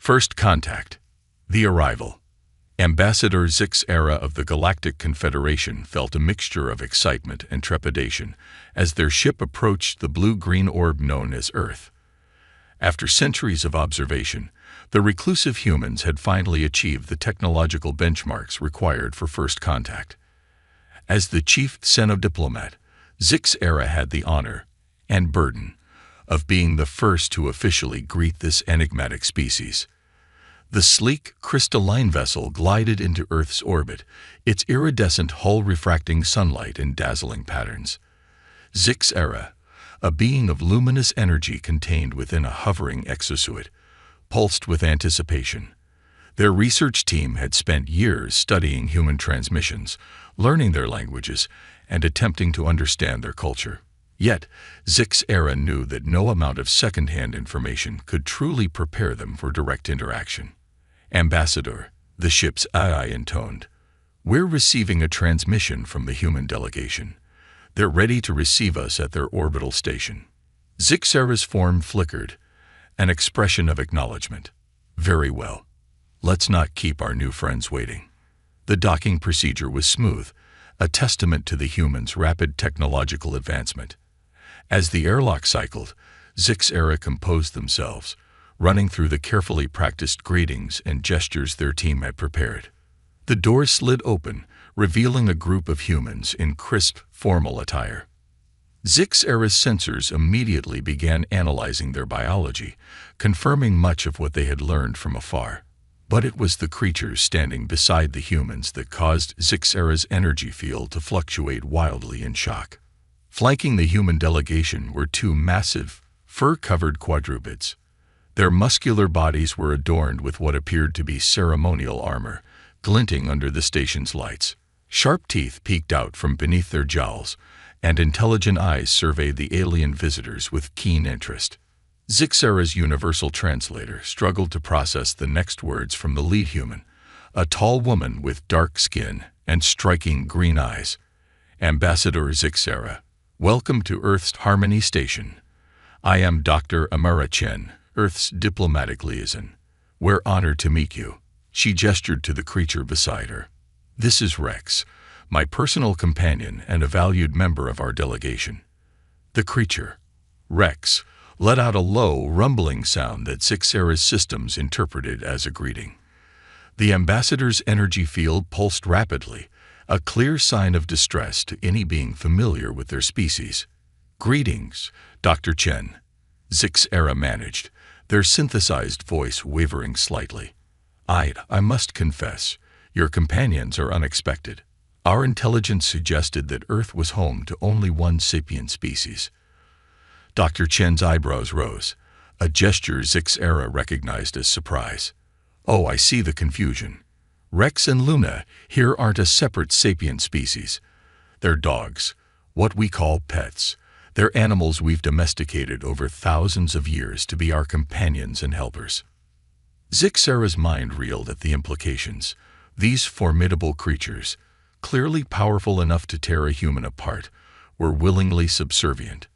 First contact. The arrival. Ambassador Zix Era of the Galactic Confederation felt a mixture of excitement and trepidation as their ship approached the blue-green orb known as Earth. After centuries of observation, the reclusive humans had finally achieved the technological benchmarks required for first contact. As the chief xenodiplomat, Zix Era had the honor and burden of being the first to officially greet this enigmatic species. The sleek, crystalline vessel glided into Earth's orbit, its iridescent hull refracting sunlight in dazzling patterns. Zix Era, a being of luminous energy contained within a hovering exosuit, pulsed with anticipation. Their research team had spent years studying human transmissions, learning their languages, and attempting to understand their culture. Yet, Zix Era knew that no amount of second-hand information could truly prepare them for direct interaction. Ambassador, the ship's AI intoned, "We're receiving a transmission from the human delegation. They're ready to receive us at their orbital station." Zix Era's form flickered, an expression of acknowledgement. "Very well. Let's not keep our new friends waiting." The docking procedure was smooth, a testament to the humans' rapid technological advancement. As the airlock cycled, Zix Era composed themselves, running through the carefully practiced greetings and gestures their team had prepared. The door slid open, revealing a group of humans in crisp, formal attire. Zix Era's sensors immediately began analyzing their biology, confirming much of what they had learned from afar. But it was the creatures standing beside the humans that caused Zix Era's energy field to fluctuate wildly in shock. Flanking the human delegation were two massive, fur-covered quadrupeds. Their muscular bodies were adorned with what appeared to be ceremonial armor, glinting under the station's lights. Sharp teeth peeked out from beneath their jowls, and intelligent eyes surveyed the alien visitors with keen interest. Zix Era's universal translator struggled to process the next words from the lead human, a tall woman with dark skin and striking green eyes. "Ambassador Zix Era, welcome to Earth's Harmony Station. I am Dr. Amara Chen, Earth's diplomatic liaison. We're honored to meet you." She gestured to the creature beside her. "This is Rex, my personal companion and a valued member of our delegation." The creature, Rex, let out a low, rumbling sound that Zix Era's systems interpreted as a greeting. The ambassador's energy field pulsed rapidly, a clear sign of distress to any being familiar with their species. "Greetings, Dr. Chen," Zix Era managed, their synthesized voice wavering slightly. I must confess, your companions are unexpected. Our intelligence suggested that Earth was home to only one sapient species." Dr. Chen's eyebrows rose, a gesture Zix Era recognized as surprise. "Oh, I see the confusion. Rex and Luna here aren't a separate sapient species. They're dogs, what we call pets. They're animals we've domesticated over thousands of years to be our companions and helpers." Zix Era's mind reeled at the implications. These formidable creatures, clearly powerful enough to tear a human apart, were willingly subservient.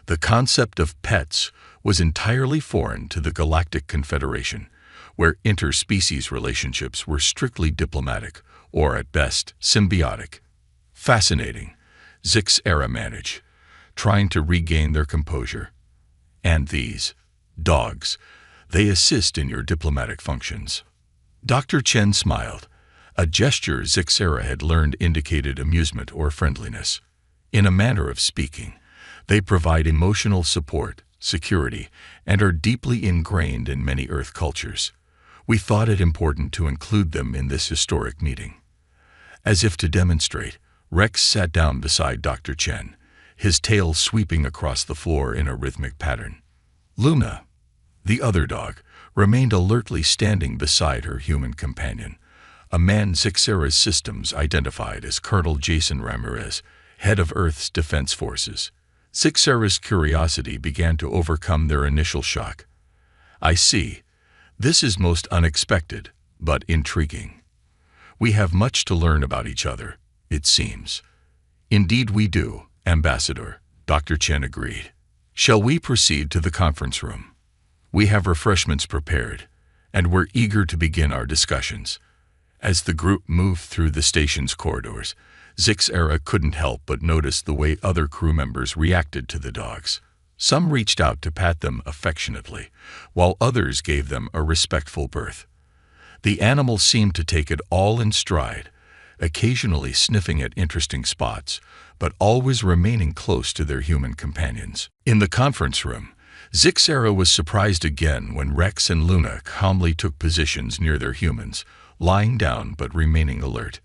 The concept of pets was entirely foreign to the Galactic Confederation, where interspecies relationships were strictly diplomatic, or at best, symbiotic. "Fascinating," Zix Era managed, trying to regain their composure. "And these dogs, they assist in your diplomatic functions." Dr. Chen smiled, a gesture Zix Era had learned indicated amusement or friendliness. "In a manner of speaking, they provide emotional support, security, and are deeply ingrained in many Earth cultures. We thought it important to include them in this historic meeting." As if to demonstrate, Rex sat down beside Dr. Chen, his tail sweeping across the floor in a rhythmic pattern. Luna, the other dog, remained alertly standing beside her human companion, a man Zix Era's systems identified as Colonel Jason Ramirez, head of Earth's Defense Forces. Zix Era's curiosity began to overcome their initial shock. "I see. This is most unexpected, but intriguing. We have much to learn about each other, it seems." "Indeed we do, Ambassador," Dr. Chen agreed. "Shall we proceed to the conference room? We have refreshments prepared, and were eager to begin our discussions. As the group moved through the station's corridors, Zixera couldn't help but notice the way other crew members reacted to the dogs. Some reached out to pat them affectionately, while others gave them a respectful berth. The animals seemed to take it all in stride, occasionally sniffing at interesting spots, but always remaining close to their human companions. In the conference room, Zixera was surprised again when Rex and Luna calmly took positions near their humans, lying down but remaining alert.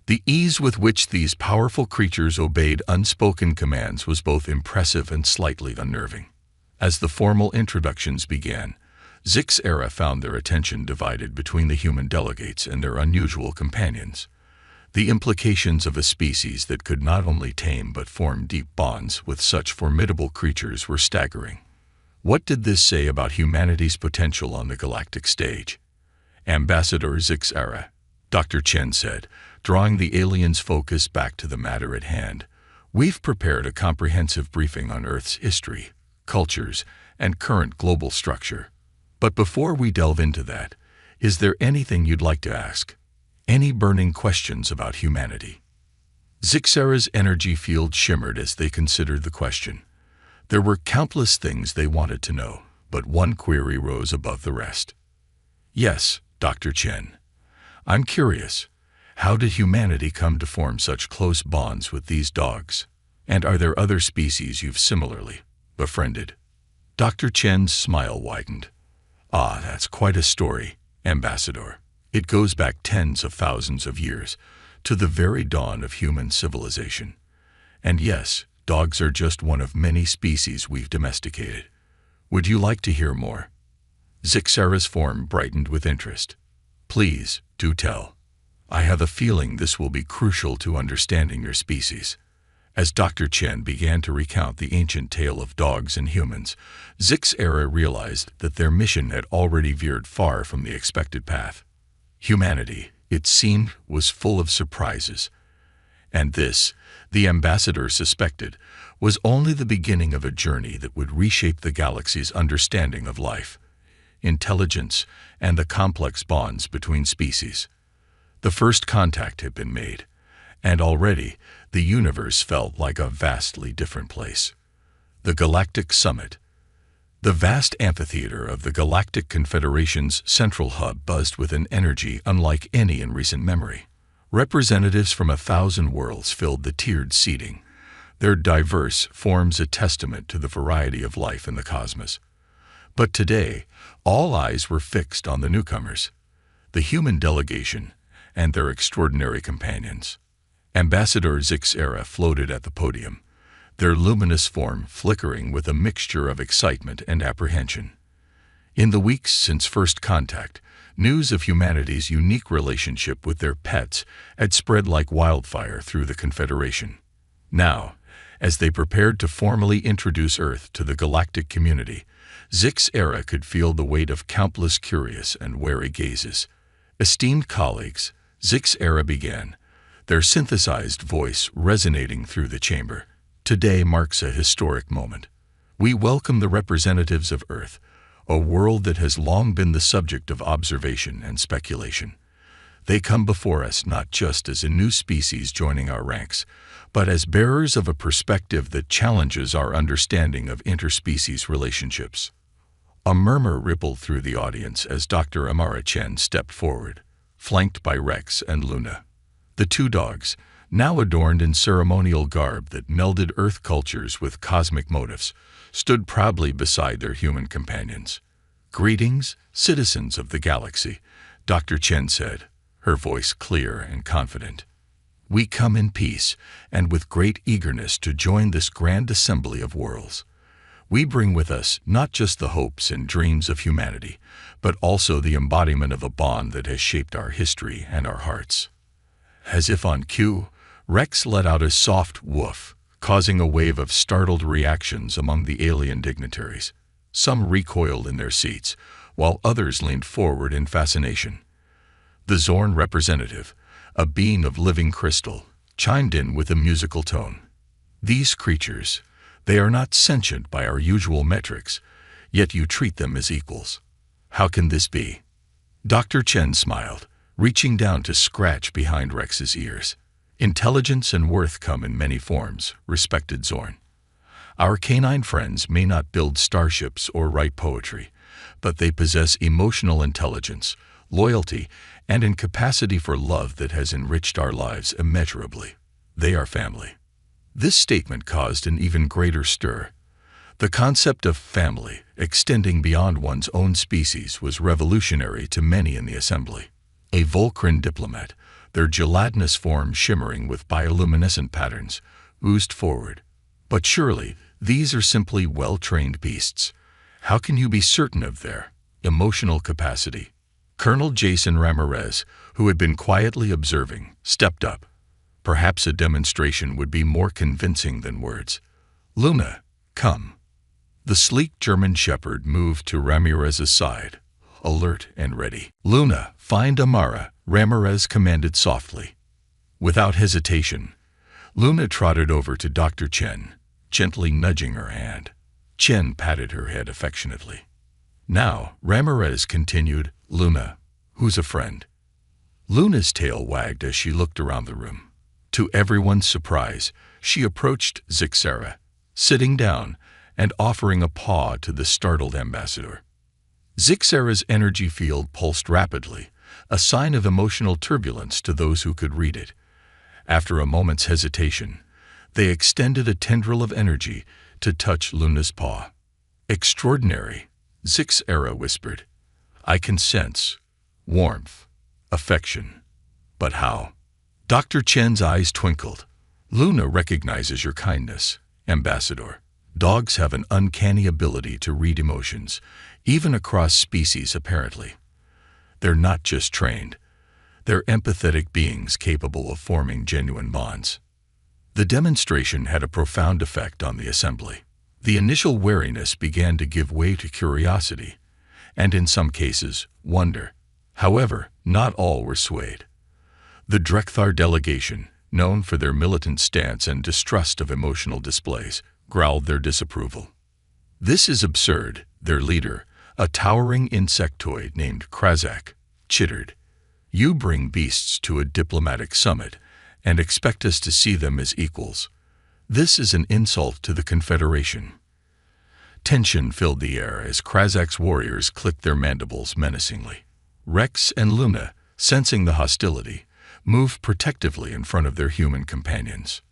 The ease with which these powerful creatures obeyed unspoken commands was both impressive and slightly unnerving. As the formal introductions began, Zixera found their attention divided between the human delegates and their unusual companions. The implications of a species that could not only tame but form deep bonds with such formidable creatures were staggering. What did this say about humanity's potential on the galactic stage? Ambassador Zixera, Dr. Chen said, drawing the aliens' focus back to the matter at hand. We've prepared a comprehensive briefing on Earth's history, cultures, and current global structure. But before we delve into that, is there anything you'd like to ask? Any burning questions about humanity? Zixera's energy field shimmered as they considered the question. There were countless things they wanted to know, but one query rose above the rest. Yes, Dr. Chen. I'm curious. How did humanity come to form such close bonds with these dogs? And are there other species you've similarly befriended? Dr. Chen's smile widened. Ah, that's quite a story, Ambassador. It goes back tens of thousands of years, to the very dawn of human civilization. And yes, dogs are just one of many species we've domesticated. Would you like to hear more? Zixera's form brightened with interest. Please, do tell. I have a feeling this will be crucial to understanding your species. As Dr. Chen began to recount the ancient tale of dogs and humans, Zixera realized that their mission had already veered far from the expected path. Humanity, it seemed, was full of surprises. And this, the ambassador suspected, was only the beginning of a journey that would reshape the galaxy's understanding of life, intelligence, and the complex bonds between species. The first contact had been made, and already the universe felt like a vastly different place. The Galactic Summit. The vast amphitheater of the Galactic Confederation's central hub buzzed with an energy unlike any in recent memory. Representatives from 1,000 worlds filled the tiered seating, their diverse forms a testament to the variety of life in the cosmos. But today, all eyes were fixed on the newcomers, the human delegation, and their extraordinary companions. Ambassador Zixera floated at the podium, their luminous form flickering with a mixture of excitement and apprehension. In the weeks since first contact, news of humanity's unique relationship with their pets had spread like wildfire through the Confederation. Now, as they prepared to formally introduce Earth to the galactic community, Zixera could feel the weight of countless curious and wary gazes. Esteemed colleagues, Zixera began, their synthesized voice resonating through the chamber. Today marks a historic moment. We welcome the representatives of Earth, a world that has long been the subject of observation and speculation. They come before us not just as a new species joining our ranks, but as bearers of a perspective that challenges our understanding of interspecies relationships. A murmur rippled through the audience as Dr. Amara Chen stepped forward, flanked by Rex and Luna. The two dogs, now adorned in ceremonial garb that melded Earth cultures with cosmic motifs, stood proudly beside their human companions. Greetings, citizens of the galaxy, Dr. Chen said, her voice clear and confident. We come in peace and with great eagerness to join this grand assembly of worlds. We bring with us not just the hopes and dreams of humanity, but also the embodiment of a bond that has shaped our history and our hearts. As if on cue, Rex let out a soft woof, causing a wave of startled reactions among the alien dignitaries. Some recoiled in their seats, while others leaned forward in fascination. The Zorn representative, a being of living crystal, chimed in with a musical tone. These creatures, they are not sentient by our usual metrics, yet you treat them as equals. How can this be? Dr. Chen smiled, reaching down to scratch behind Rex's ears. Intelligence and worth come in many forms, respected Zorn. Our canine friends may not build starships or write poetry, but they possess emotional intelligence, loyalty, and a capacity for love that has enriched our lives immeasurably. They are family. This statement caused an even greater stir. The concept of family, extending beyond one's own species, was revolutionary to many in the assembly. A Volcran diplomat, their gelatinous form shimmering with bioluminescent patterns, oozed forward. But surely, these are simply well-trained beasts. How can you be certain of their emotional capacity? Colonel Jason Ramirez, who had been quietly observing, stepped up. Perhaps a demonstration would be more convincing than words. Luna, come. The sleek German shepherd moved to Ramirez's side, alert and ready. Luna, find Amara, Ramirez commanded softly. Without hesitation, Luna trotted over to Dr. Chen, gently nudging her hand. Chen patted her head affectionately. Now, Ramirez continued, Luna, who's a friend? Luna's tail wagged as she looked around the room. To everyone's surprise, she approached Zixara, sitting down and offering a paw to the startled ambassador. Zixara's energy field pulsed rapidly, a sign of emotional turbulence to those who could read it. After a moment's hesitation, they extended a tendril of energy to touch Luna's paw. Extraordinary, Zixara whispered. I can sense warmth, affection. But how? Dr. Chen's eyes twinkled. Luna recognizes your kindness, Ambassador. Dogs have an uncanny ability to read emotions, even across species apparently. They're not just trained. They're empathetic beings capable of forming genuine bonds. The demonstration had a profound effect on the assembly. The initial wariness began to give way to curiosity, and in some cases, wonder. However, not all were swayed. The Drekthar delegation, known for their militant stance and distrust of emotional displays, growled their disapproval. This is absurd, their leader, a towering insectoid named Krazak, chittered. You bring beasts to a diplomatic summit and expect us to see them as equals. This is an insult to the Confederation. Tension filled the air as Krazak's warriors clicked their mandibles menacingly. Rex and Luna, sensing the hostility, moved protectively in front of their human companions.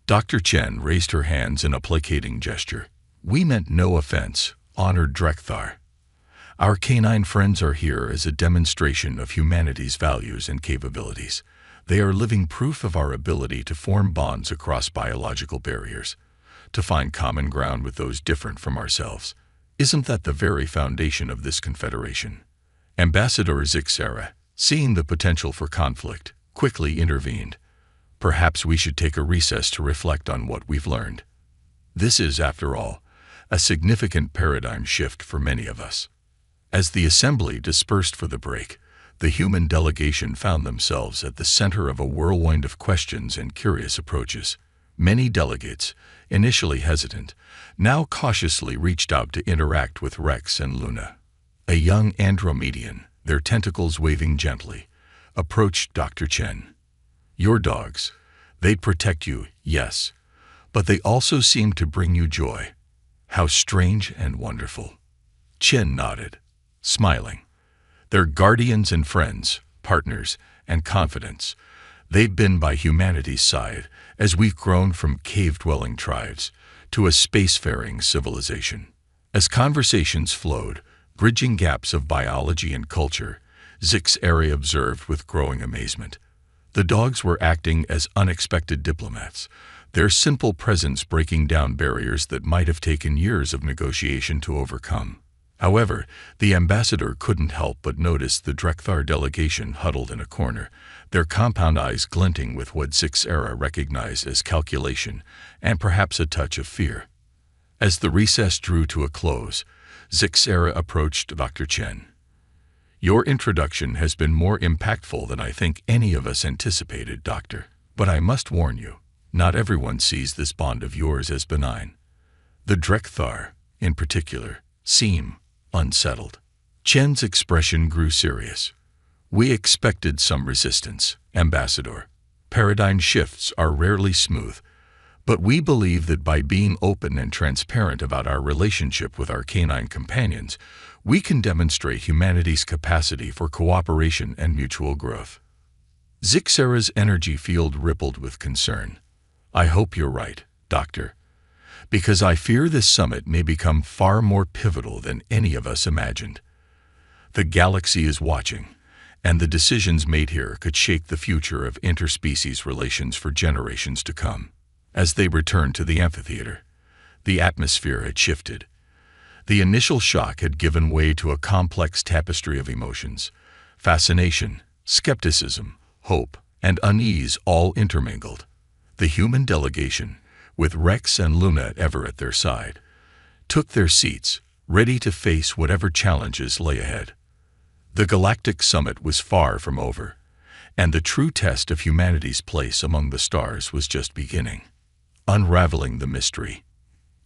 Dr. Chen raised her hands in a placating gesture. We meant no offense, honored Drekthar. Our canine friends are here as a demonstration of humanity's values and capabilities. They are living proof of our ability to form bonds across biological barriers, to find common ground with those different from ourselves. Isn't that the very foundation of this confederation? Ambassador Zixara, seeing the potential for conflict, quickly intervened. Perhaps we should take a recess to reflect on what we've learned. This is, after all, a significant paradigm shift for many of us. As the assembly dispersed for the break, the human delegation found themselves at the center of a whirlwind of questions and curious approaches. Many delegates, initially hesitant, now cautiously reached out to interact with Rex and Luna. A young Andromedian, their tentacles waving gently, approached Dr. Chen. Your dogs, they'd protect you, yes, but they also seem to bring you joy. How strange and wonderful. Chen nodded, smiling. They're guardians and friends, partners, and confidants. They've been by humanity's side as we've grown from cave-dwelling tribes to a spacefaring civilization. As conversations flowed, bridging gaps of biology and culture, Zixara observed with growing amazement. The dogs were acting as unexpected diplomats, their simple presence breaking down barriers that might have taken years of negotiation to overcome. However, the ambassador couldn't help but notice the Drekthar delegation huddled in a corner, their compound eyes glinting with what Zixara recognized as calculation and perhaps a touch of fear. As the recess drew to a close, Zixara approached Dr. Chen. Your introduction has been more impactful than I think any of us anticipated, Doctor. But I must warn you, not everyone sees this bond of yours as benign. The Drekthar, in particular, seem unsettled. Chen's expression grew serious. We expected some resistance, Ambassador. Paradigm shifts are rarely smooth, but we believe that by being open and transparent about our relationship with our canine companions, we can demonstrate humanity's capacity for cooperation and mutual growth. Zixera's energy field rippled with concern. I hope you're right, Doctor, because I fear this summit may become far more pivotal than any of us imagined. The galaxy is watching, and the decisions made here could shape the future of interspecies relations for generations to come. As they returned to the amphitheater, the atmosphere had shifted. The initial shock had given way to a complex tapestry of emotions: fascination, skepticism, hope, and unease all intermingled. The human delegation, with Rex and Luna ever at their side, took their seats, ready to face whatever challenges lay ahead. The galactic summit was far from over, and the true test of humanity's place among the stars was just beginning. Unraveling the mystery.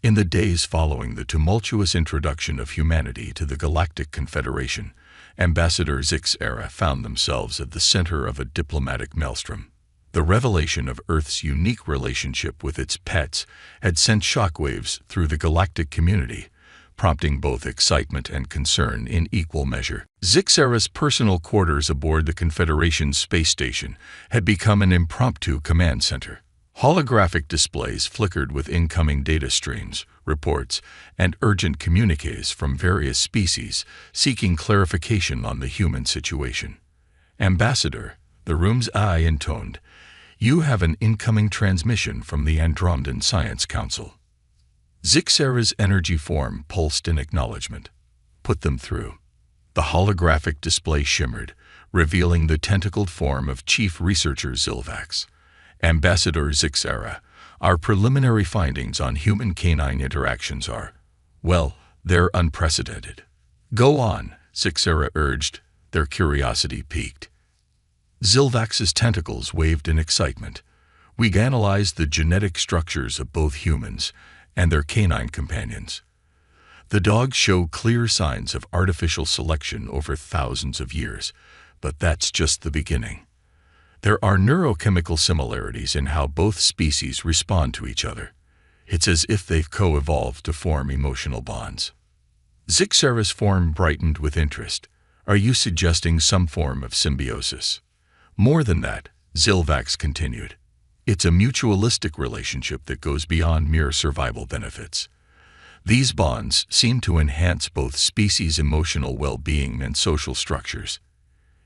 In the days following the tumultuous introduction of humanity to the Galactic Confederation, Ambassador Zixera found themselves at the center of a diplomatic maelstrom. The revelation of Earth's unique relationship with its pets had sent shockwaves through the galactic community, prompting both excitement and concern in equal measure. Zixera's personal quarters aboard the Confederation's space station had become an impromptu command center. Holographic displays flickered with incoming data streams, reports, and urgent communiques from various species seeking clarification on the human situation. Ambassador, the room's eye intoned, you have an incoming transmission from the Andromedan Science Council. Zixera's energy form pulsed in acknowledgement. Put them through. The holographic display shimmered, revealing the tentacled form of Chief Researcher Zilvax. Ambassador Zixera, our preliminary findings on human-canine interactions are, well, they're unprecedented. Go on, Zixera urged, their curiosity piqued. Zilvax's tentacles waved in excitement. We analyzed the genetic structures of both humans and their canine companions. The dogs show clear signs of artificial selection over thousands of years, but that's just the beginning. There are neurochemical similarities in how both species respond to each other. It's as if they've co-evolved to form emotional bonds. Zixera's form brightened with interest. Are you suggesting some form of symbiosis? More than that, Zilvax continued. It's a mutualistic relationship that goes beyond mere survival benefits. These bonds seem to enhance both species' emotional well-being and social structures.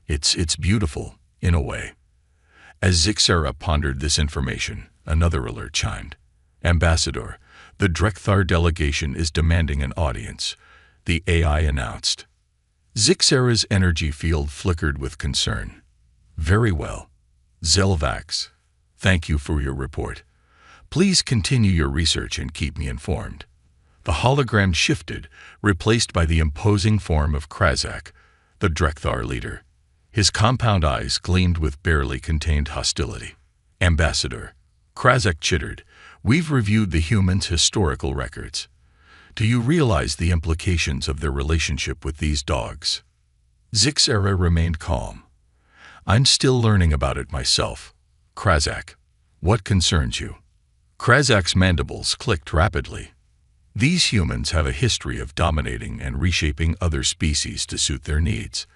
It's beautiful, in a way. As Zixera pondered this information, another alert chimed. Ambassador, the Drekthar delegation is demanding an audience, the AI announced. Zixera's energy field flickered with concern. Very well. Zilvax, thank you for your report. Please continue your research and keep me informed. The hologram shifted, replaced by the imposing form of Krazak, the Drekthar leader. His compound eyes gleamed with barely contained hostility. Ambassador, Krazak chittered, we've reviewed the humans' historical records. Do you realize the implications of their relationship with these dogs? Zixera remained calm. I'm still learning about it myself. Krazak, what concerns you? Krazak's mandibles clicked rapidly. These humans have a history of dominating and reshaping other species to suit their needs.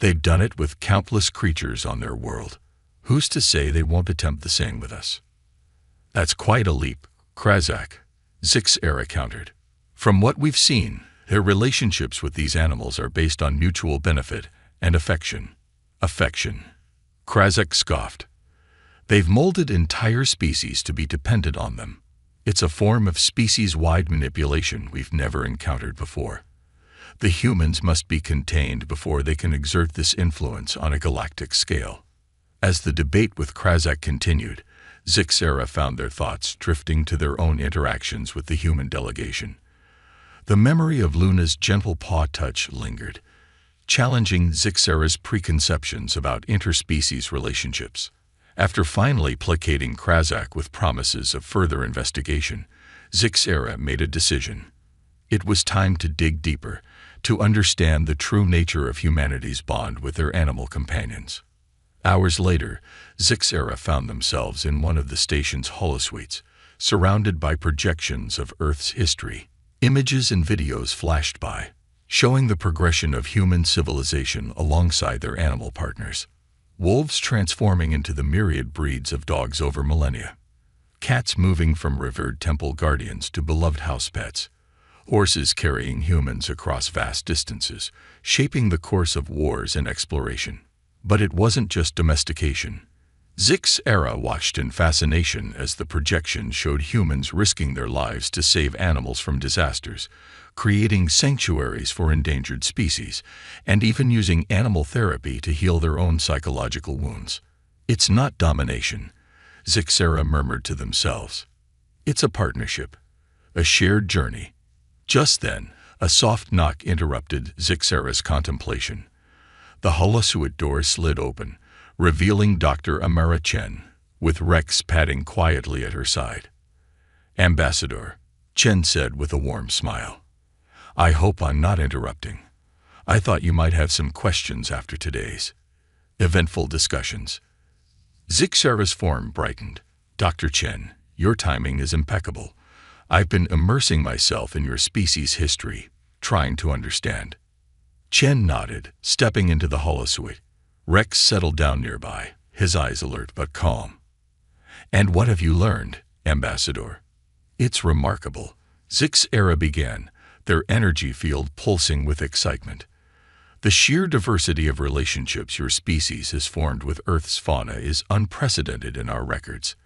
They've done it with countless creatures on their world. Who's to say they won't attempt the same with us? That's quite a leap, Krazak, Zixera countered. From what we've seen, their relationships with these animals are based on mutual benefit and affection. Affection. Krazak scoffed. They've molded entire species to be dependent on them. It's a form of species-wide manipulation we've never encountered before. The humans must be contained before they can exert this influence on a galactic scale. As the debate with Krazak continued, Zixera found their thoughts drifting to their own interactions with the human delegation. The memory of Luna's gentle paw touch lingered, challenging Zixera's preconceptions about interspecies relationships. After finally placating Krazak with promises of further investigation, Zixera made a decision. It was time to dig deeper, to understand the true nature of humanity's bond with their animal companions. Hours later, Zixera found themselves in one of the station's holosuites, surrounded by projections of Earth's history. Images and videos flashed by, showing the progression of human civilization alongside their animal partners. Wolves transforming into the myriad breeds of dogs over millennia. Cats moving from revered temple guardians to beloved house pets. Horses carrying humans across vast distances, shaping the course of wars and exploration. But it wasn't just domestication. Zixera watched in fascination as the projection showed humans risking their lives to save animals from disasters, creating sanctuaries for endangered species, and even using animal therapy to heal their own psychological wounds. It's not domination, Zixera murmured to themselves. It's a partnership, a shared journey. Just then, a soft knock interrupted Zixera's contemplation. The holosuite door slid open, revealing Dr. Amara Chen, with Rex padding quietly at her side. "Ambassador," Chen said with a warm smile. "I hope I'm not interrupting. I thought you might have some questions after today's eventful discussions." Zixera's form brightened. "Dr. Chen, your timing is impeccable. I've been immersing myself in your species' history, trying to understand." Chen nodded, stepping into the holosuite. Rex settled down nearby, his eyes alert but calm. "And what have you learned, Ambassador?" "It's remarkable," Zixera began, their energy field pulsing with excitement. "The sheer diversity of relationships your species has formed with Earth's fauna is unprecedented in our records.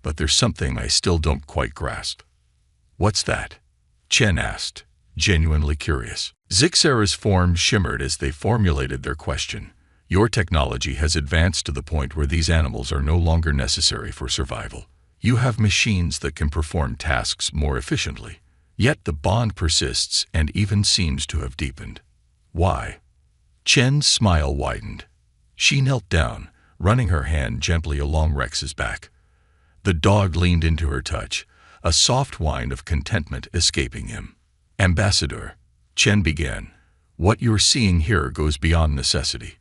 But there's something I still don't quite grasp." "What's that?" Chen asked, genuinely curious. Zixera's form shimmered as they formulated their question. "Your technology has advanced to the point where these animals are no longer necessary for survival. You have machines that can perform tasks more efficiently. Yet the bond persists and even seems to have deepened. Why?" Chen's smile widened. She knelt down, running her hand gently along Rex's back. The dog leaned into her touch, a soft whine of contentment escaping him. "Ambassador," Chen began, "what you're seeing here goes beyond necessity.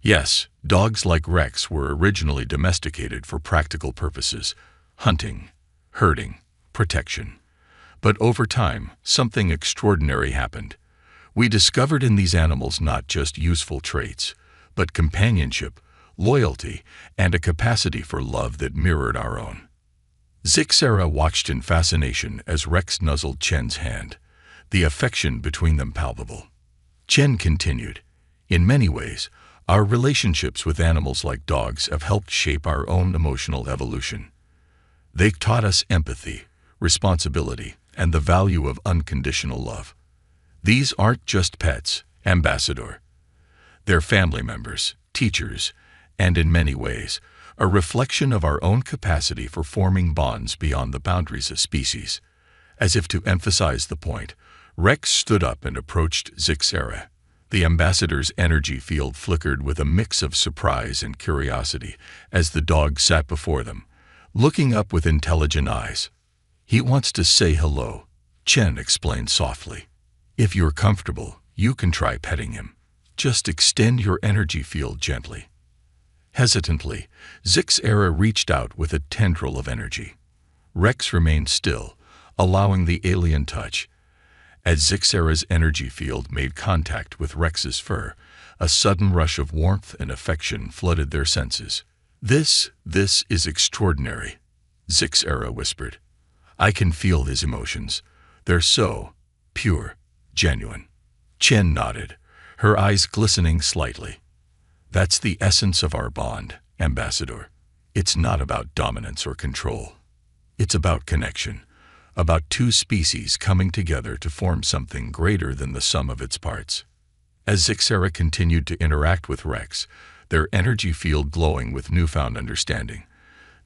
Yes, dogs like Rex were originally domesticated for practical purposes, hunting, herding, protection. But over time, something extraordinary happened. We discovered in these animals not just useful traits, but companionship, loyalty, and a capacity for love that mirrored our own." Zixera watched in fascination as Rex nuzzled Chen's hand, the affection between them palpable. Chen continued, "In many ways, our relationships with animals like dogs have helped shape our own emotional evolution. They've taught us empathy, responsibility, and the value of unconditional love. These aren't just pets, Ambassador. They're family members, teachers, and in many ways, a reflection of our own capacity for forming bonds beyond the boundaries of species." As if to emphasize the point, Rex stood up and approached Zixera. The ambassador's energy field flickered with a mix of surprise and curiosity as the dog sat before them, looking up with intelligent eyes. "He wants to say hello," Chen explained softly. "If you're comfortable, you can try petting him. Just extend your energy field gently." Hesitantly, Zixera reached out with a tendril of energy. Rex remained still, allowing the alien touch. As Zixera's energy field made contact with Rex's fur, a sudden rush of warmth and affection flooded their senses. This is extraordinary," Zixera whispered. "I can feel his emotions. They're so pure, genuine." Chen nodded, her eyes glistening slightly. "That's the essence of our bond, Ambassador. It's not about dominance or control. It's about connection, about two species coming together to form something greater than the sum of its parts." As Zixera continued to interact with Rex, their energy field glowing with newfound understanding,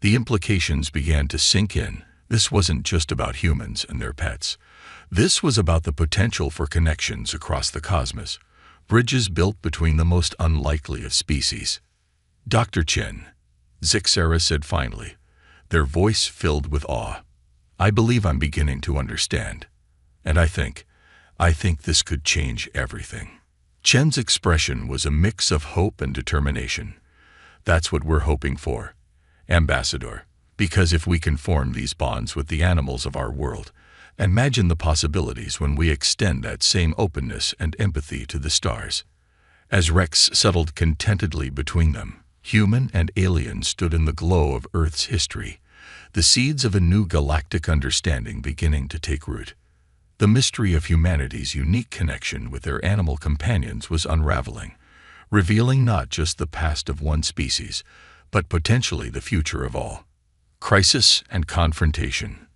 the implications began to sink in. This wasn't just about humans and their pets. This was about the potential for connections across the cosmos, bridges built between the most unlikely of species. "Dr. Chen," Zixera said finally, their voice filled with awe, "I believe I'm beginning to understand. And I think I think this could change everything. Chen's expression was a mix of hope and determination. That's what we're hoping for, Ambassador. Because if we can form these bonds with the animals of our world, imagine the possibilities when we extend that same openness and empathy to the stars. As Rex settled contentedly between them, human and alien stood in the glow of Earth's history, the seeds of a new galactic understanding beginning to take root. The mystery of humanity's unique connection with their animal companions was unraveling, revealing not just the past of one species, but potentially the future of all. Crisis and confrontation.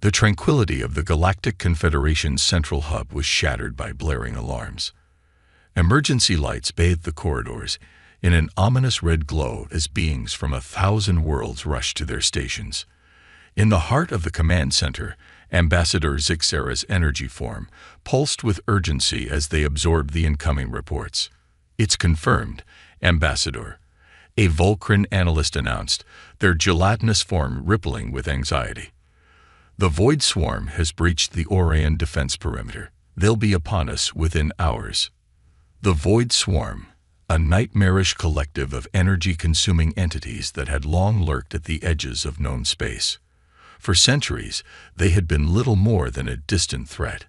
The tranquility of the Galactic Confederation's central hub was shattered by blaring alarms. Emergency lights bathed the corridors in an ominous red glow as beings from 1,000 worlds rushed to their stations. In the heart of the command center, Ambassador Zixera's energy form pulsed with urgency as they absorbed the incoming reports. "It's confirmed, Ambassador," a Vulcan analyst announced, their gelatinous form rippling with anxiety. "The Void Swarm has breached the Orion defense perimeter. They'll be upon us within hours." The Void Swarm, a nightmarish collective of energy-consuming entities that had long lurked at the edges of known space. For centuries, they had been little more than a distant threat,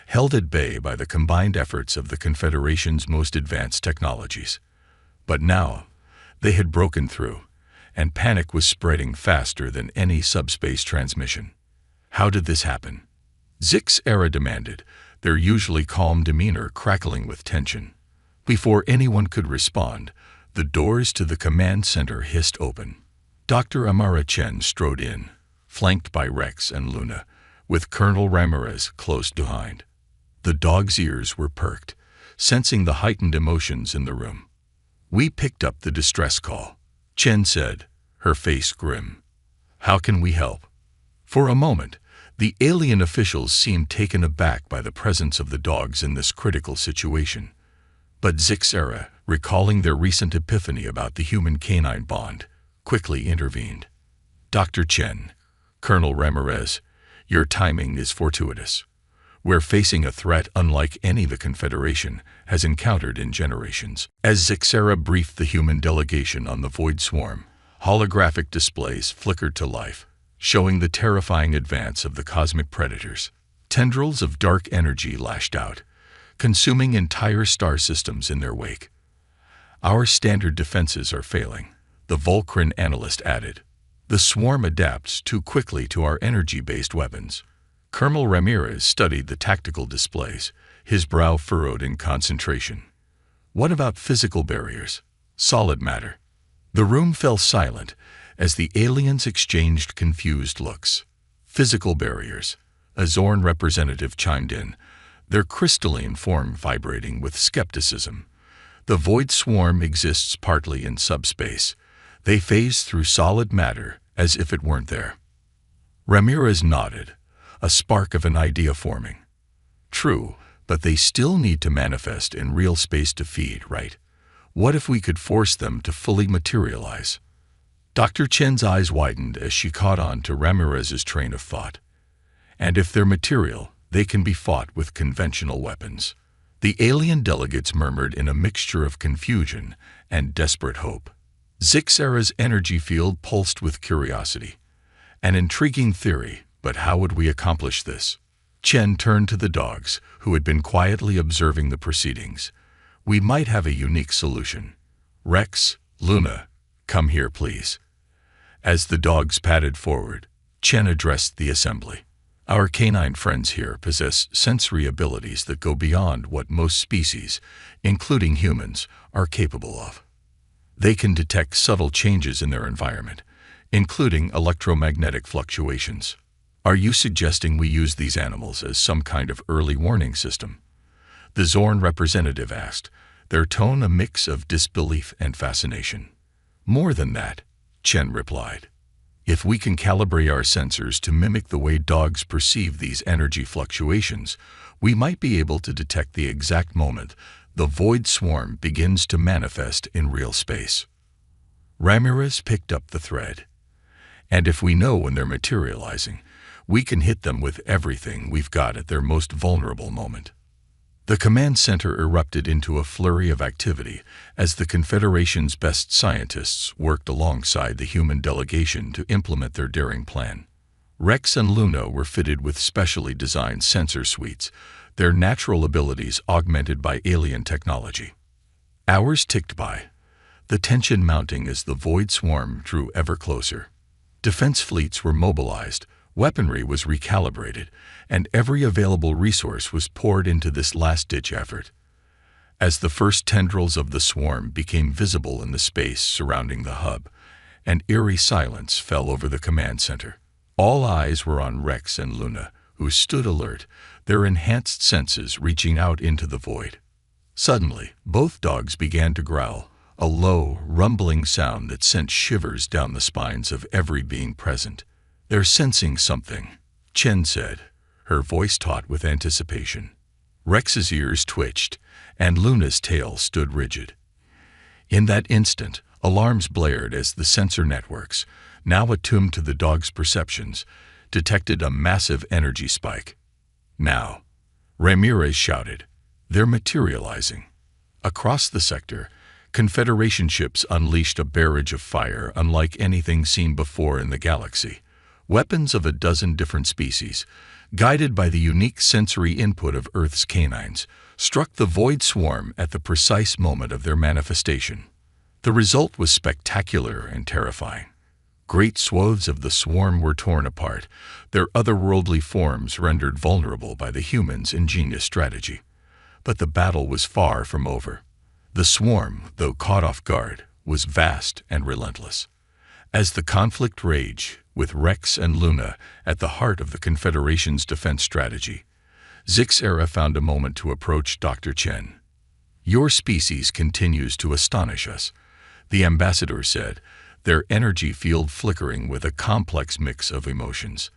held at bay by the combined efforts of the Confederation's most advanced technologies. But now, they had broken through, and panic was spreading faster than any subspace transmission. How did this happen? Zixera demanded, their usually calm demeanor crackling with tension. Before anyone could respond, the doors to the command center hissed open. Dr. Amara Chen strode in, flanked by Rex and Luna, with Colonel Ramirez close behind. The dog's ears were perked, sensing the heightened emotions in the room. "We picked up the distress call," Chen said, her face grim. "How can we help?" For a moment, the alien officials seemed taken aback by the presence of the dogs in this critical situation. But Zixera, recalling their recent epiphany about the human-canine bond, quickly intervened. "Dr. Chen, Colonel Ramirez, your timing is fortuitous. We're facing a threat unlike any the Confederation has encountered in generations." As Zixera briefed the human delegation on the Void Swarm, holographic displays flickered to life, showing the terrifying advance of the cosmic predators. Tendrils of dark energy lashed out, consuming entire star systems in their wake. "Our standard defenses are failing," the Vulcan analyst added. "The swarm adapts too quickly to our energy-based weapons." Colonel Ramirez studied the tactical displays, his brow furrowed in concentration. "What about physical barriers? Solid matter?" The room fell silent as the aliens exchanged confused looks. "Physical barriers," a Zorn representative chimed in, their crystalline form vibrating with skepticism. "The Void Swarm exists partly in subspace. They phase through solid matter as if it weren't there." Ramirez nodded, a spark of an idea forming. "True, but they still need to manifest in real space to feed, right? What if we could force them to fully materialize?" Dr. Chen's eyes widened as she caught on to Ramirez's train of thought. "And if they're material, they can be fought with conventional weapons." The alien delegates murmured in a mixture of confusion and desperate hope. Zixera's energy field pulsed with curiosity. "An intriguing theory, but how would we accomplish this?" Chen turned to the dogs, who had been quietly observing the proceedings. "We might have a unique solution. Rex, Luna, come here, please." As the dogs padded forward, Chen addressed the assembly. "Our canine friends here possess sensory abilities that go beyond what most species, including humans, are capable of. They can detect subtle changes in their environment, including electromagnetic fluctuations. Are you suggesting we use these animals as some kind of early warning system?" the Zorn representative asked, their tone a mix of disbelief and fascination. "More than that," Chen replied. "If we can calibrate our sensors to mimic the way dogs perceive these energy fluctuations, we might be able to detect the exact moment the Void Swarm begins to manifest in real space." Ramirez picked up the thread. "And if we know when they're materializing, We can hit them with everything we've got at their most vulnerable moment." The command center erupted into a flurry of activity as the Confederation's best scientists worked alongside the human delegation to implement their daring plan. Rex and Luna were fitted with specially designed sensor suites, their natural abilities augmented by alien technology. Hours ticked by, the tension mounting as the Void Swarm drew ever closer. Defense fleets were mobilized, weaponry was recalibrated, and every available resource was poured into this last-ditch effort. As the first tendrils of the swarm became visible in the space surrounding the hub, an eerie silence fell over the command center. All eyes were on Rex and Luna, who stood alert, their enhanced senses reaching out into the void. Suddenly, both dogs began to growl, a low, rumbling sound that sent shivers down the spines of every being present. "They're sensing something," Chen said, her voice taut with anticipation. Rex's ears twitched, and Luna's tail stood rigid. In that instant, alarms blared as the sensor networks, now attuned to the dog's perceptions, detected a massive energy spike. "Now," Ramirez shouted, "they're materializing." Across the sector, Confederation ships unleashed a barrage of fire unlike anything seen before in the galaxy. Weapons of a dozen different species, guided by the unique sensory input of Earth's canines, struck the Void Swarm at the precise moment of their manifestation. The result was spectacular and terrifying. Great swathes of the swarm were torn apart, their otherworldly forms rendered vulnerable by the humans' ingenious strategy. But the battle was far from over. The swarm, though caught off guard, was vast and relentless. As the conflict raged, with Rex and Luna at the heart of the Confederation's defense strategy, Zixera found a moment to approach Dr. Chen. "Your species continues to astonish us," the ambassador said, their energy field flickering with a complex mix of emotions.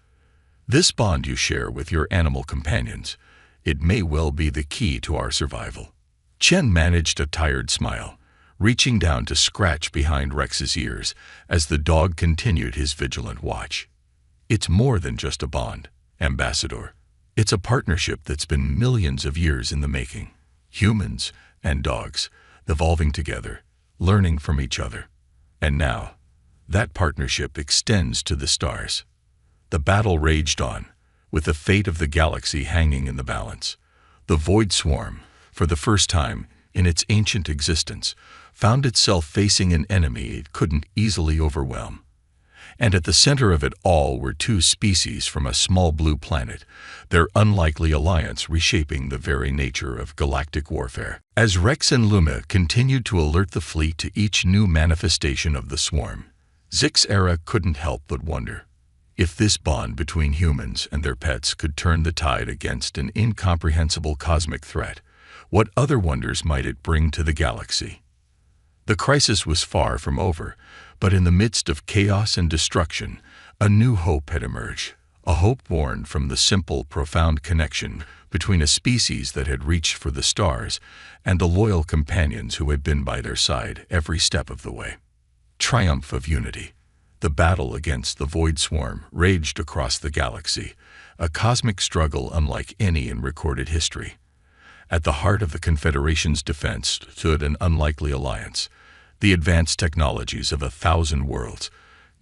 "This bond you share with your animal companions, it may well be the key to our survival." Chen managed a tired smile, reaching down to scratch behind Rex's ears as the dog continued his vigilant watch. "It's more than just a bond, Ambassador. It's a partnership that's been millions of years in the making. Humans and dogs, evolving together, learning from each other. And now, that partnership extends to the stars." The battle raged on, with the fate of the galaxy hanging in the balance. The Void Swarm, for the first time in its ancient existence, found itself facing an enemy it couldn't easily overwhelm. And at the center of it all were two species from a small blue planet, their unlikely alliance reshaping the very nature of galactic warfare. As Rex and Luna continued to alert the fleet to each new manifestation of the swarm, Zixera couldn't help but wonder. If this bond between humans and their pets could turn the tide against an incomprehensible cosmic threat, what other wonders might it bring to the galaxy? The crisis was far from over, but in the midst of chaos and destruction, a new hope had emerged, a hope born from the simple, profound connection between a species that had reached for the stars and the loyal companions who had been by their side every step of the way. Triumph of unity. The battle against the Void Swarm raged across the galaxy, a cosmic struggle unlike any in recorded history. At the heart of the Confederation's defense stood an unlikely alliance, the advanced technologies of 1,000 worlds,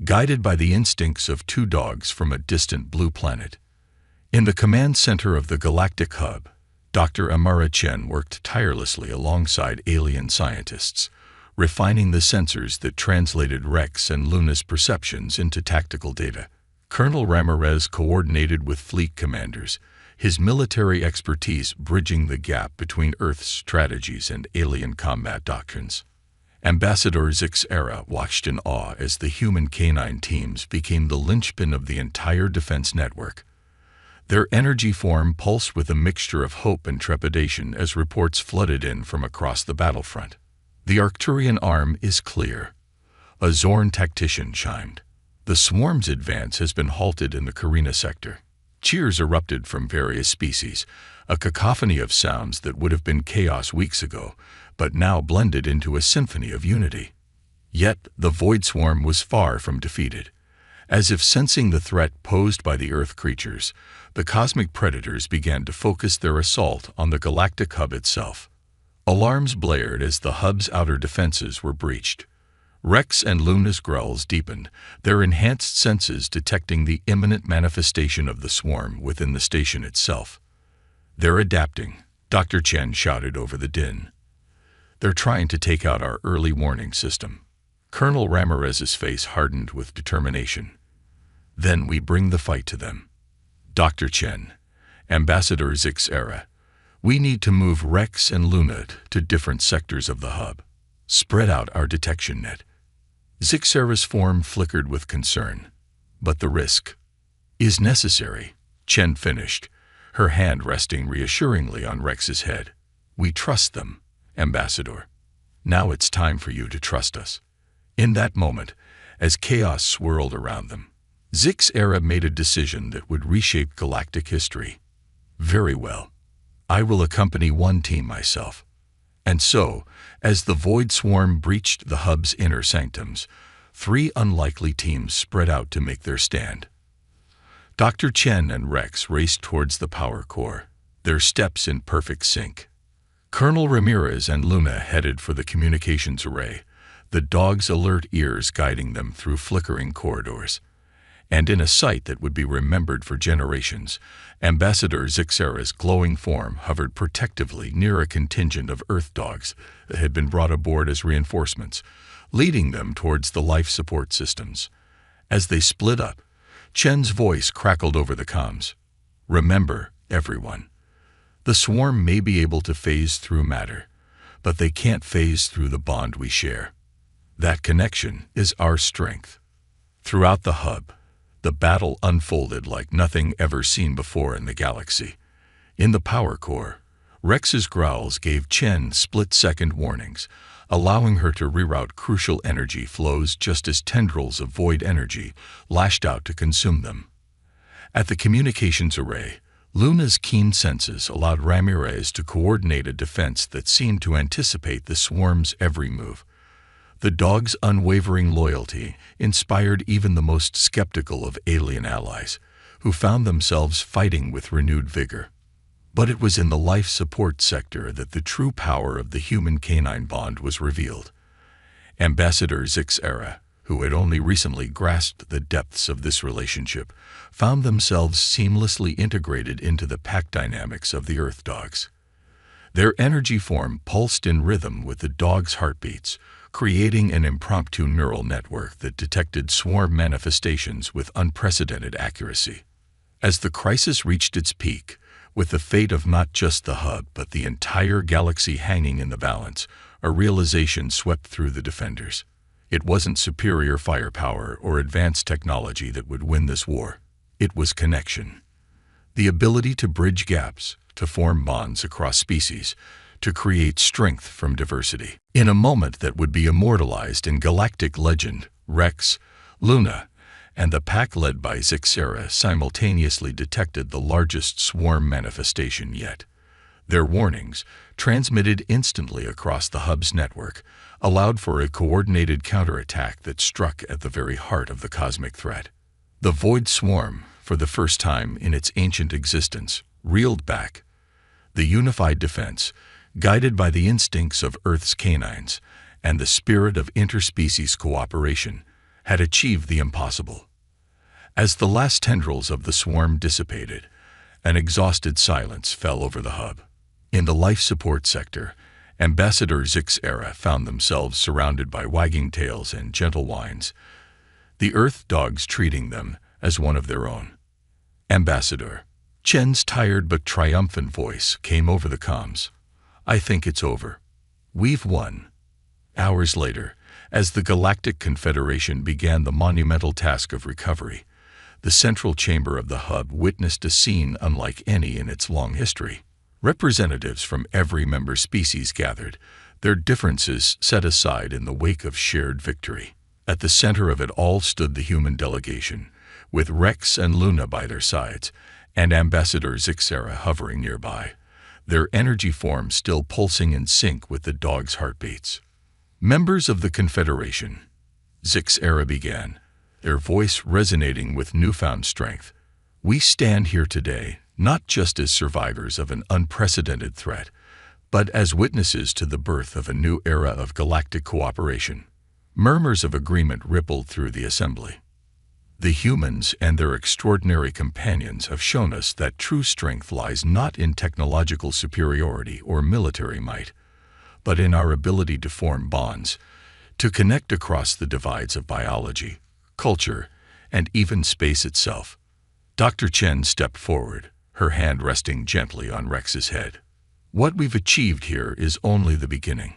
guided by the instincts of two dogs from a distant blue planet. In the command center of the galactic hub, Dr. Amara Chen worked tirelessly alongside alien scientists, refining the sensors that translated Rex and Luna's perceptions into tactical data. Colonel Ramirez coordinated with fleet commanders, his military expertise bridging the gap between Earth's strategies and alien combat doctrines. Ambassador Zixera watched in awe as the human canine teams became the linchpin of the entire defense network. Their energy form pulsed with a mixture of hope and trepidation as reports flooded in from across the battlefront. "The Arcturian arm is clear," a Zorn tactician chimed. "The swarm's advance has been halted in the Carina sector." Cheers erupted from various species, a cacophony of sounds that would have been chaos weeks ago, but now blended into a symphony of unity. Yet the Void Swarm was far from defeated. As if sensing the threat posed by the Earth creatures, the cosmic predators began to focus their assault on the galactic hub itself. Alarms blared as the hub's outer defenses were breached. Rex and Luna's growls deepened, their enhanced senses detecting the imminent manifestation of the swarm within the station itself. "They're adapting," Dr. Chen shouted over the din. "They're trying to take out our early warning system." Colonel Ramirez's face hardened with determination. "Then we bring the fight to them." "Dr. Chen, Ambassador Zixera, we need to move Rex and Luna to different sectors of the hub. Spread out our detection net." Zixera's form flickered with concern. "But the risk is necessary," Chen finished, her hand resting reassuringly on Rex's head. "We trust them, Ambassador. Now it's time for you to trust us." In that moment, as chaos swirled around them, Zixera made a decision that would reshape galactic history. "Very well. I will accompany one team myself." And so, as the Void Swarm breached the hub's inner sanctums, 3 unlikely teams spread out to make their stand. Dr. Chen and Rex raced towards the power core, their steps in perfect sync. Colonel Ramirez and Luna headed for the communications array, the dog's alert ears guiding them through flickering corridors. And in a sight that would be remembered for generations, Ambassador Zixera's glowing form hovered protectively near a contingent of Earth dogs that had been brought aboard as reinforcements, leading them towards the life support systems. As they split up, Chen's voice crackled over the comms. "Remember, everyone, the swarm may be able to phase through matter, but they can't phase through the bond we share. That connection is our strength." Throughout the hub, the battle unfolded like nothing ever seen before in the galaxy. In the power core, Rex's growls gave Chen split-second warnings, allowing her to reroute crucial energy flows just as tendrils of void energy lashed out to consume them. At the communications array, Luna's keen senses allowed Ramirez to coordinate a defense that seemed to anticipate the swarm's every move. The dog's unwavering loyalty inspired even the most skeptical of alien allies, who found themselves fighting with renewed vigor. But it was in the life support sector that the true power of the human-canine bond was revealed. Ambassador Zixera, who had only recently grasped the depths of this relationship, found themselves seamlessly integrated into the pack dynamics of the Earth dogs. Their energy form pulsed in rhythm with the dog's heartbeats, creating an impromptu neural network that detected swarm manifestations with unprecedented accuracy. As the crisis reached its peak, with the fate of not just the hub but the entire galaxy hanging in the balance, a realization swept through the defenders. It wasn't superior firepower or advanced technology that would win this war. It was connection. The ability to bridge gaps, to form bonds across species, to create strength from diversity. In a moment that would be immortalized in galactic legend, Rex, Luna, and the pack led by Zixera simultaneously detected the largest swarm manifestation yet. Their warnings, transmitted instantly across the hub's network, allowed for a coordinated counterattack that struck at the very heart of the cosmic threat. The Void Swarm, for the first time in its ancient existence, reeled back. The unified defense, guided by the instincts of Earth's canines and the spirit of interspecies cooperation, had achieved the impossible. As the last tendrils of the swarm dissipated, an exhausted silence fell over the hub. In the life support sector, Ambassador Zixera found themselves surrounded by wagging tails and gentle whines, the Earth dogs treating them as one of their own. "Ambassador," Chen's tired but triumphant voice came over the comms. "I think it's over. We've won." Hours later, as the Galactic Confederation began the monumental task of recovery, the central chamber of the hub witnessed a scene unlike any in its long history. Representatives from every member species gathered, their differences set aside in the wake of shared victory. At the center of it all stood the human delegation, with Rex and Luna by their sides, and Ambassador Zixera hovering nearby, their energy form still pulsing in sync with the dog's heartbeats. "Members of the Confederation," Zixera began, their voice resonating with newfound strength. We stand here today, not just as survivors of an unprecedented threat, but as witnesses to the birth of a new era of galactic cooperation. Murmurs of agreement rippled through the assembly. The humans and their extraordinary companions have shown us that true strength lies not in technological superiority or military might, but in our ability to form bonds, to connect across the divides of biology, culture, and even space itself. Dr. Chen stepped forward, her hand resting gently on Rex's head. What we've achieved here is only the beginning.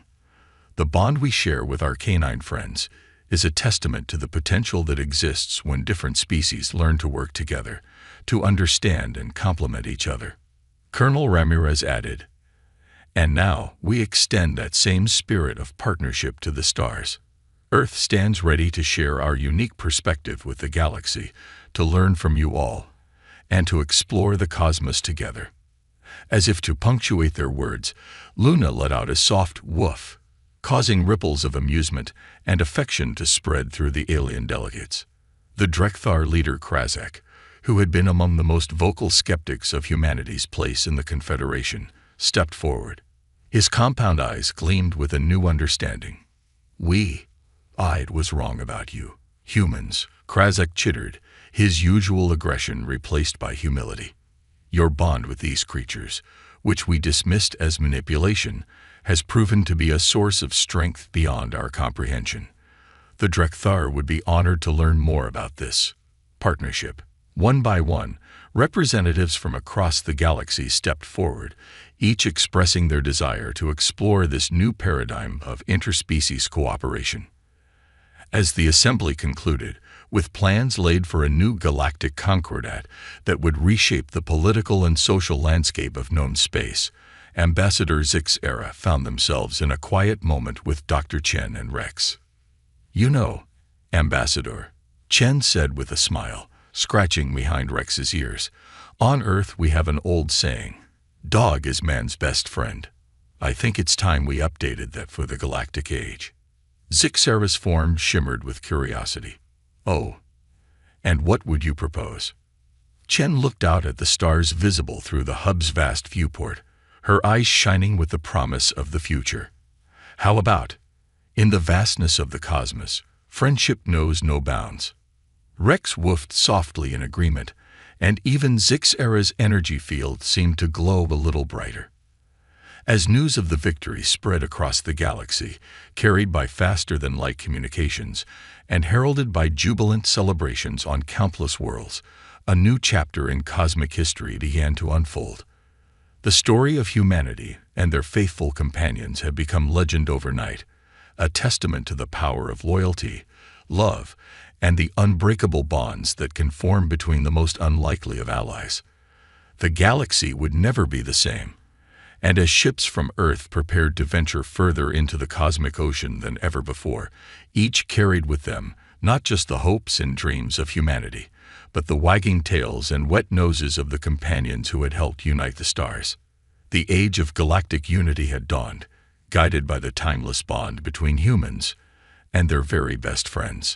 The bond we share with our canine friends is a testament to the potential that exists when different species learn to work together, to understand and complement each other. Colonel Ramirez added, "And now we extend that same spirit of partnership to the stars. Earth stands ready to share our unique perspective with the galaxy, to learn from you all, and to explore the cosmos together." As if to punctuate their words, Luna let out a soft woof, causing ripples of amusement and affection to spread through the alien delegates. The Drekthar leader Krazek, who had been among the most vocal skeptics of humanity's place in the Confederation, stepped forward. His compound eyes gleamed with a new understanding. I was wrong about you. Humans," Krazek chittered, his usual aggression replaced by humility. "Your bond with these creatures, which we dismissed as manipulation, has proven to be a source of strength beyond our comprehension. The Drekthar would be honored to learn more about this partnership." One by one, representatives from across the galaxy stepped forward, each expressing their desire to explore this new paradigm of interspecies cooperation. As the assembly concluded, with plans laid for a new galactic concordat that would reshape the political and social landscape of known space, Ambassador Zix's era found themselves in a quiet moment with Dr. Chen and Rex. "You know, Ambassador," Chen said with a smile, scratching behind Rex's ears, "on Earth we have an old saying, 'Dog is man's best friend.' I think it's time we updated that for the galactic age." Zixera's form shimmered with curiosity. "Oh, and what would you propose?" Chen looked out at the stars visible through the hub's vast viewport, her eyes shining with the promise of the future. "How about, in the vastness of the cosmos, friendship knows no bounds." Rex woofed softly in agreement, and even Zixera's energy field seemed to glow a little brighter. As news of the victory spread across the galaxy, carried by faster-than-light communications, and heralded by jubilant celebrations on countless worlds, a new chapter in cosmic history began to unfold. The story of humanity and their faithful companions had become legend overnight, a testament to the power of loyalty, love, and the unbreakable bonds that can form between the most unlikely of allies. The galaxy would never be the same, and as ships from Earth prepared to venture further into the cosmic ocean than ever before, each carried with them not just the hopes and dreams of humanity, but the wagging tails and wet noses of the companions who had helped unite the stars. The age of galactic unity had dawned, guided by the timeless bond between humans and their very best friends.